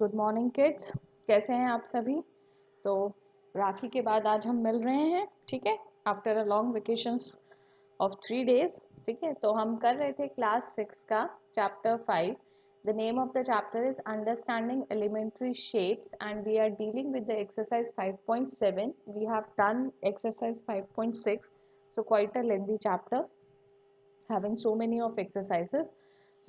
Good morning kids. कैसे हैं आप सभी? तो राखी के बाद आज हम मिल रहे हैं, ठीक है, after a long vacations of 3 days। ठीक है, तो हम कर रहे थे क्लास 6 का chapter 5। The name of the chapter is understanding elementary shapes and we are dealing with the exercise 5.7। We have done exercise 5.6, so quite a lengthy chapter having so many of exercises.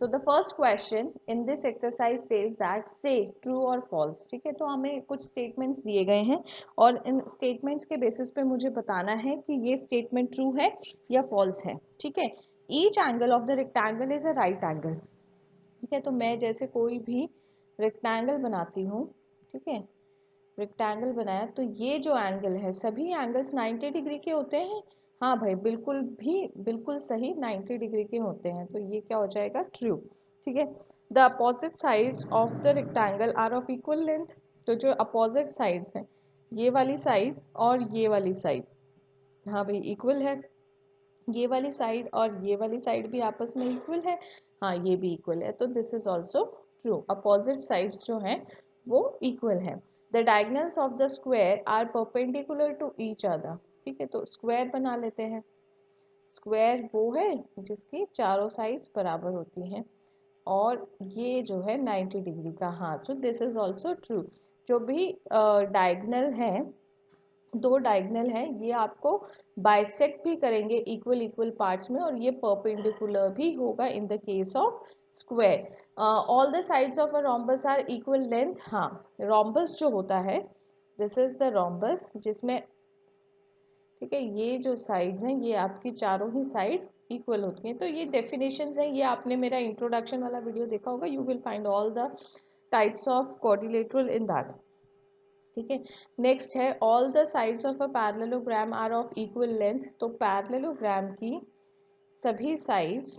So the first question in this exercise says that say true or false। ठीक है, तो हमें कुछ statements दिए गए हैं और इन statements के basis पे मुझे बताना है कि ये statement true है या false है। ठीक है, each angle of the rectangle is a right angle। ठीक है, तो मैं जैसे कोई भी rectangle बनाती हूँ, ठीक है, रेक्टेंगल बनाया तो ये जो एंगल है सभी एंगल्स 90 डिग्री के होते हैं। हाँ भाई, बिल्कुल सही 90 डिग्री के होते हैं, तो ये क्या हो जाएगा? ट्रू। ठीक है, the opposite sides of the rectangle are of equal length. तो जो अपोजिट साइड्स हैं, ये वाली साइड और ये वाली साइड, हाँ भाई इक्वल है। ये वाली साइड और ये वाली साइड भी आपस में इक्वल है। हाँ, ये भी इक्वल है, तो this is also true. Opposite sides जो हैं वो इक्वल है। The diagonals of the square are perpendicular to each other. ठीक है, तो स्क्वायर बना लेते हैं। स्क्वायर वो है जिसकी चारों साइड्स बराबर होती हैं और ये जो है 90 डिग्री का। हाँ, so this is also true. जो भी डायगनल है, दो डायगनल है, ये आपको बाइसेक्ट भी करेंगे इक्वल इक्वल पार्ट्स में और ये परपेंडिकुलर भी होगा in the case of square. All the sides of a rhombus are equal length. हाँ, रोम्बस जो होता है, दिस इज द रोम्बस जिसमें, ठीक है, ये जो साइड्स हैं ये आपकी चारों ही साइड इक्वल होती हैं। तो ये डेफिनेशंस हैं, ये आपने मेरा इंट्रोडक्शन वाला वीडियो देखा होगा। You will find all the types of quadrilateral in that. ठीक है, नेक्स्ट है all the sides of a parallelogram are of equal length. तो पैरेललोग्राम की सभी साइड्स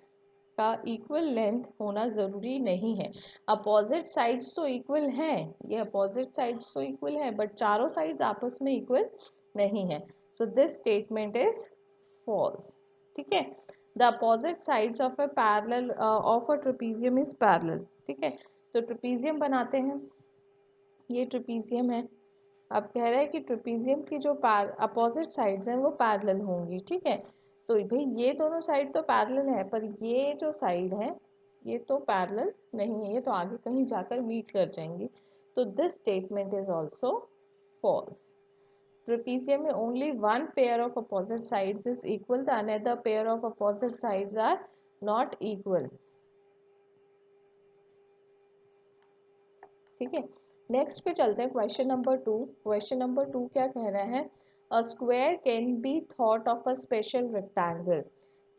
का इक्वल लेंथ होना ज़रूरी नहीं है। अपोजिट साइड्स तो इक्वल हैं, ये अपोजिट साइड्स तो इक्वल है, बट चारों साइड्स आपस में इक्वल नहीं है। So this statement is false. ठीक है, the opposite sides of a parallel of a trapezium is parallel. ठीक है, तो ट्रेपेजियम बनाते हैं, ये ट्रेपेजियम है। अब कह रहा है कि ट्रेपेजियम की जो अपोजिट साइड्स हैं वो पैरेलल होंगी। ठीक है, तो भाई ये दोनों साइड तो पैरेलल है, पर ये जो साइड है ये तो पैरेलल नहीं है, ये तो आगे कहीं जाकर मीट कर जाएंगी। तो this statement is also false. Trapezium में only one pair of opposite sides is equal, the another pair of opposite sides are not equal. ठीक है, नेक्स्ट पे चलते हैं क्वेश्चन नंबर 2। क्वेश्चन नंबर 2 क्या कह रहा है? A square can be thought of a special rectangle.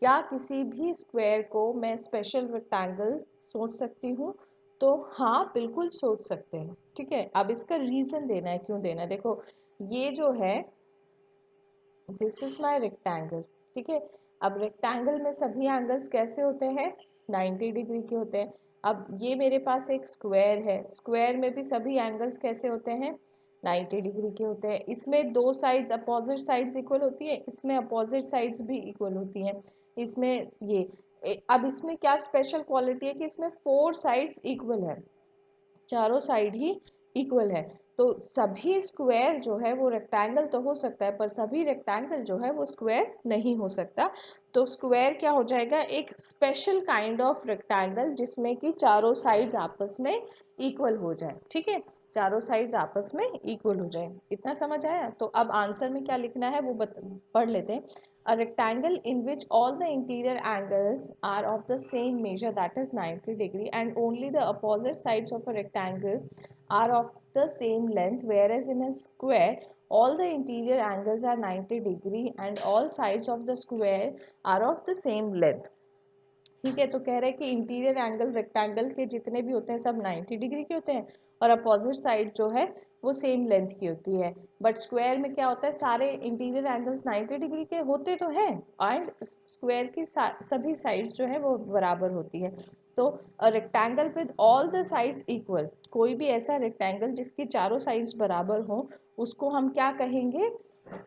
क्या किसी भी स्क्वायर को मैं स्पेशल रेक्टेंगल सोच सकती हूँ? तो हाँ, बिल्कुल सोच सकते हैं। ठीक है, अब इसका रीजन देना है, क्यों देना है। देखो, ये जो है दिस इज माई रेक्टेंगल। ठीक है, अब रेक्टेंगल में सभी एंगल्स कैसे होते हैं? 90 डिग्री के होते हैं। अब ये मेरे पास एक स्क्वायर है, स्क्वायर में भी सभी एंगल्स कैसे होते हैं? 90 डिग्री के होते हैं। इसमें दो साइड्स अपोजिट साइड्स इक्वल होती है, इसमें अपोजिट साइड्स भी इक्वल होती हैं। इसमें ये अब इसमें क्या स्पेशल क्वालिटी है कि इसमें 4 साइड्स इक्वल है, चारों साइड ही इक्वल है। तो सभी स्क्वायर जो है वो रेक्टेंगल तो हो सकता है, पर सभी रेक्टेंगल जो है वो स्क्वायर नहीं हो सकता। तो स्क्वायर क्या हो जाएगा? एक स्पेशल काइंड ऑफ रेक्टेंगल जिसमें कि चारों साइड्स आपस में इक्वल हो जाए। ठीक है, चारों साइड्स आपस में इक्वल हो जाए। इतना समझ आया? तो अब आंसर में क्या लिखना है वो पढ़ लेते हैं। A rectangle in which all the interior angles are of the same measure, that is 90 degree, and only the opposite sides of a rectangle are of the same length, whereas in a square all the interior angles are 90 degree and all sides of the square are of the same length। ठीक है, तो कह रहे हैं कि interior angle rectangle के जितने भी होते हैं सब 90 डिग्री के होते हैं और अपोजिट साइड जो है वो सेम लेंथ की होती है। बट स्क्वायर में क्या होता है? सारे इंटीरियर एंगल्स 90 डिग्री के होते तो हैं एंड स्क्वायर की सभी साइड्स जो है वो बराबर होती है। तो rectangle with all the sides equal, कोई भी ऐसा रेक्टेंगल जिसकी चारों साइड्स बराबर हो उसको हम क्या कहेंगे?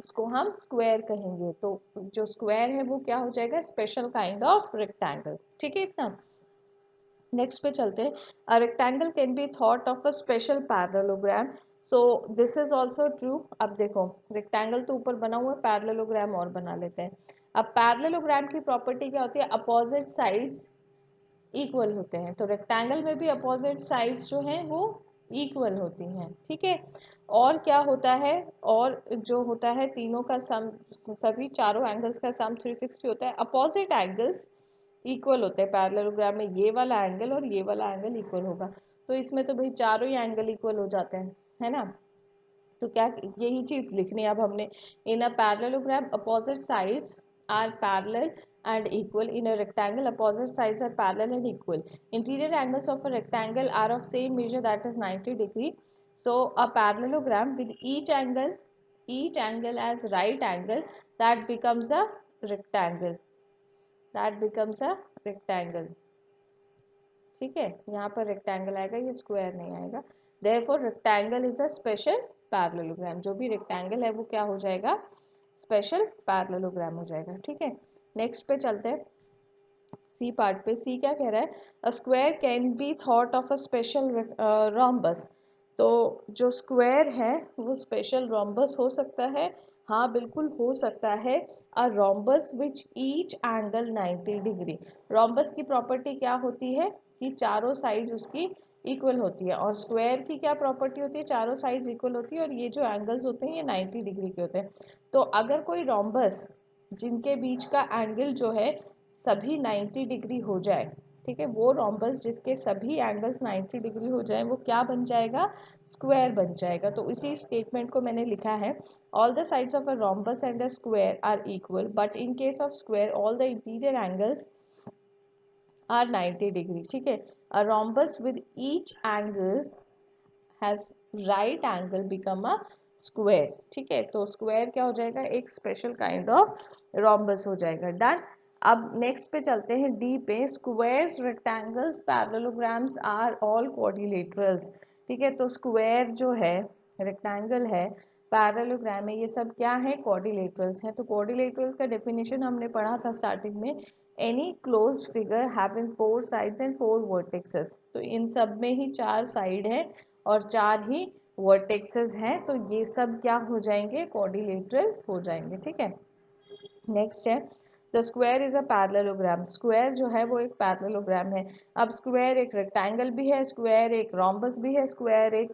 इसको हम स्क्वायर कहेंगे। तो जो स्क्वायर है वो क्या हो जाएगा? Special kind of rectangle. ठीक है इतना? नेक्स्ट पे चलते हैं। A rectangle can be thought of a special parallelogram, so this is also true. अब देखो रेक्टेंगल तो ऊपर बना हुआ है, पैरेललोग्राम और बना लेते हैं। अब पैरेललोग्राम की प्रॉपर्टी क्या होती है, अपोजिट साइड्स इक्वल होते हैं। तो रेक्टेंगल में भी अपोजिट साइड्स जो हैं वो इक्वल होती हैं, ठीक है। और क्या होता है, और जो होता है तीनों का सम, सभी चारों एंगल्स का सम 360 होता है। अपोजिट एंगल्स इक्वल होते हैं पैरेललोग्राम में, ये वाला एंगल और ये वाला एंगल इक्वल होगा। तो इसमें तो भाई चारों ही एंगल इक्वल हो जाते हैं, है ना। तो क्या यही चीज लिखनी है अब हमने, in a parallelogram opposite sides are parallel and equal. In a rectangle opposite sides are parallel and equal. Interior angles of a rectangle are of same measure, that is 90 degree. So a parallelogram with each angle as right angle, that becomes a rectangle, that becomes a rectangle, ठीक है। यहाँ पर rectangle आएगा, ये square नहीं आएगा। Therefore rectangle is a special parallelogram, जो भी रेक्टेंगल है वो क्या हो जाएगा, स्पेशल पैरेललोग्राम हो जाएगा, ठीक है। नेक्स्ट पे चलते हैं सी पार्ट पे। सी क्या कह रहा है, a square can be thought of a special rhombus. तो जो स्क्वायर है वो स्पेशल रोम्बस हो सकता है, हाँ बिल्कुल हो सकता है। A rhombus which each angle 90 degree. Rhombus की प्रॉपर्टी क्या होती है कि चारों साइड्स उसकी इक्वल होती है, और स्क्वायर की क्या प्रॉपर्टी होती है, चारों साइड्स इक्वल होती है और ये जो एंगल्स होते हैं ये 90 डिग्री के होते हैं। तो अगर कोई रोम्बस जिनके बीच का एंगल जो है सभी 90 डिग्री हो जाए, ठीक है, वो रोम्बस जिसके सभी एंगल्स 90 डिग्री हो जाए वो क्या बन जाएगा, स्क्वायर बन जाएगा। तो इसी स्टेटमेंट को मैंने लिखा है, all the sides of a rhombus and a square are equal, but in case of square all the interior angles are 90 degree, ठीक है। A rhombus with each angle has right angle become a square, ठीक है। तो square क्या हो जाएगा, एक special kind of rhombus हो जाएगा। डन। अब नेक्स्ट पे चलते हैं डी पे। Squares, rectangles, parallelograms are all quadrilaterals, ठीक है। तो स्क्वायर जो है, रेक्टेंगल है, पैरेललोग्राम है, ये सब क्या है, क्वाड्रिलेटरल्स हैं। तो क्वाड्रिलेटरल्स का डेफिनेशन हमने पढ़ा था स्टार्टिंग में, any closed figure having 4 sides and 4 vertexes. तो इन सब में ही 4 साइड है और 4 ही वर्टेक्सेस हैं, तो ये सब क्या हो जाएंगे, क्वाड्रिलेटरल हो जाएंगे, ठीक है। नेक्स्ट है the square is a parallelogram. Square जो है वो एक पैरेललोग्राम है। अब स्क्वायर एक रेक्टेंगल भी है, स्क्वायर एक रोम्बस भी है, स्क्वायर एक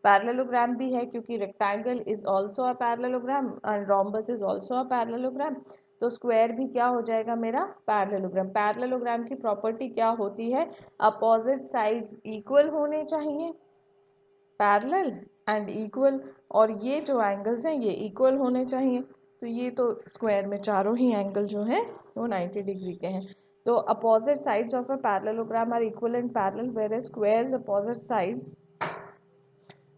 पैरेललोग्राम भी है, क्योंकि rectangle is also a parallelogram and rhombus is also a parallelogram. तो स्क्वायर भी क्या हो जाएगा मेरा, पैरेललोग्राम। पैरेललोग्राम की प्रॉपर्टी क्या होती है, अपोजिट साइड्स इक्वल होने चाहिए, पैरेलल एंड इक्वल, और ये जो एंगल्स हैं ये इक्वल होने चाहिए। तो ये तो स्क्वायर में चारों ही एंगल जो हैं वो 90 डिग्री के हैं। तो opposite sides of a parallelogram are equal and parallel, where squares opposite sides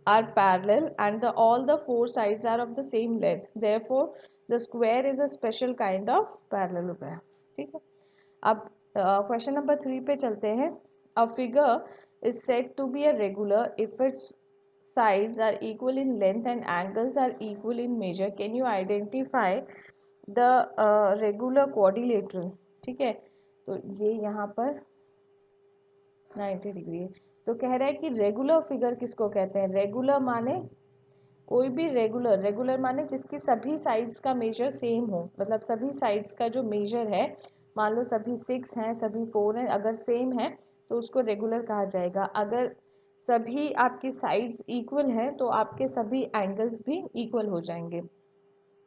are parallel and all the 4 sides are of the same length, therefore the square is a special kind of parallelogram, ठीक है। अब question number 3 पे चलते हैं। A figure is said to be a regular if its sides are equal in length and angles are equal in measure, can you identify the regular quadrilateral, ठीक है। तो ये यहाँ पर 90 डिग्री है। तो कह रहा है कि रेगुलर फिगर किसको कहते हैं, रेगुलर माने कोई भी रेगुलर, रेगुलर माने जिसकी सभी साइड्स का मेजर सेम हो, मतलब सभी साइड्स का जो मेजर है, मान लो सभी 6 हैं, सभी 4 हैं, अगर सेम है तो उसको रेगुलर कहा जाएगा। अगर सभी आपकी साइड्स इक्वल हैं तो आपके सभी एंगल्स भी इक्वल हो जाएंगे।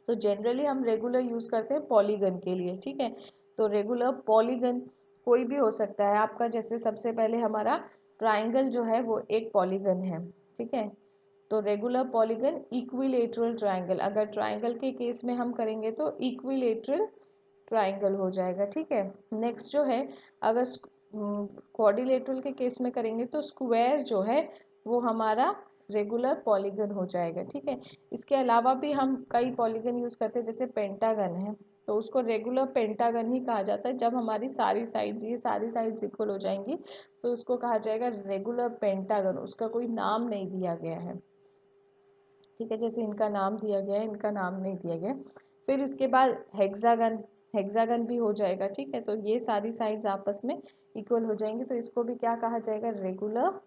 तो जनरली हम रेगुलर यूज़ करते हैं पॉलीगन के लिए, ठीक है। तो रेगुलर पॉलीगन कोई भी हो सकता है आपका, जैसे सबसे पहले हमारा ट्राइंगल जो है वो एक पॉलीगन है, ठीक है। तो रेगुलर पॉलीगन, इक्विलेटरल ट्राइंगल, अगर ट्राइंगल के केस में हम करेंगे तो इक्विलेटरल ट्राइंगल हो जाएगा, ठीक है। नेक्स्ट जो है, अगर क्वाड्रिलेटरल के केस में करेंगे तो स्क्वायर जो है वो हमारा रेगुलर पॉलीगन हो जाएगा, ठीक है। इसके अलावा भी हम कई पॉलीगन यूज़ करते हैं, जैसे पेंटागन है तो उसको रेगुलर पेंटागन ही कहा जाता है। जब हमारी सारी साइड्स, ये सारी साइड्स इक्वल हो जाएंगी तो उसको कहा जाएगा रेगुलर पेंटागन, उसका कोई नाम नहीं दिया गया है, ठीक है। जैसे इनका नाम दिया गया है, इनका नाम नहीं दिया गया। फिर उसके बाद हेक्सागन, हेक्सागन भी हो जाएगा, ठीक है। तो ये सारी साइड्स आपस में इक्वल हो जाएंगे तो इसको भी क्या कहा जाएगा, रेगुलर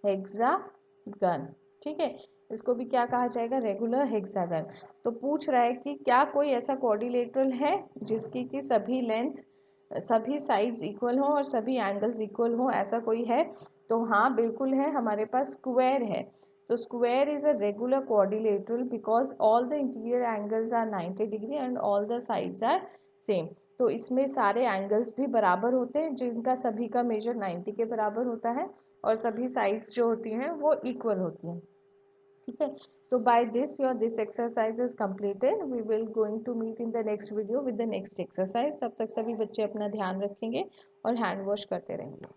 हेक्सागन। ठीक है, इसको भी क्या कहा जाएगा, रेगुलर हेक्सागन। तो पूछ रहा है कि क्या कोई ऐसा क्वाड्रिलेटरल है जिसकी कि सभी लेंथ, सभी साइड्स इक्वल हो और सभी एंगल्स इक्वल हो, ऐसा कोई है? तो हाँ बिल्कुल है, हमारे पास स्क्वायर है। तो square is a regular quadrilateral because all the interior angles are 90 degree and all the sides are same. तो इसमें सारे एंगल्स भी बराबर होते हैं, जिनका सभी का मेजर 90 के बराबर होता है, और सभी साइड्स जो होती हैं वो इक्वल होती हैं। ठीक है, तो by this your this exercise is completed. We will going to meet in the next video with the next exercise. तब तक सभी बच्चे अपना ध्यान रखेंगे और हैंड वॉश करते रहेंगे।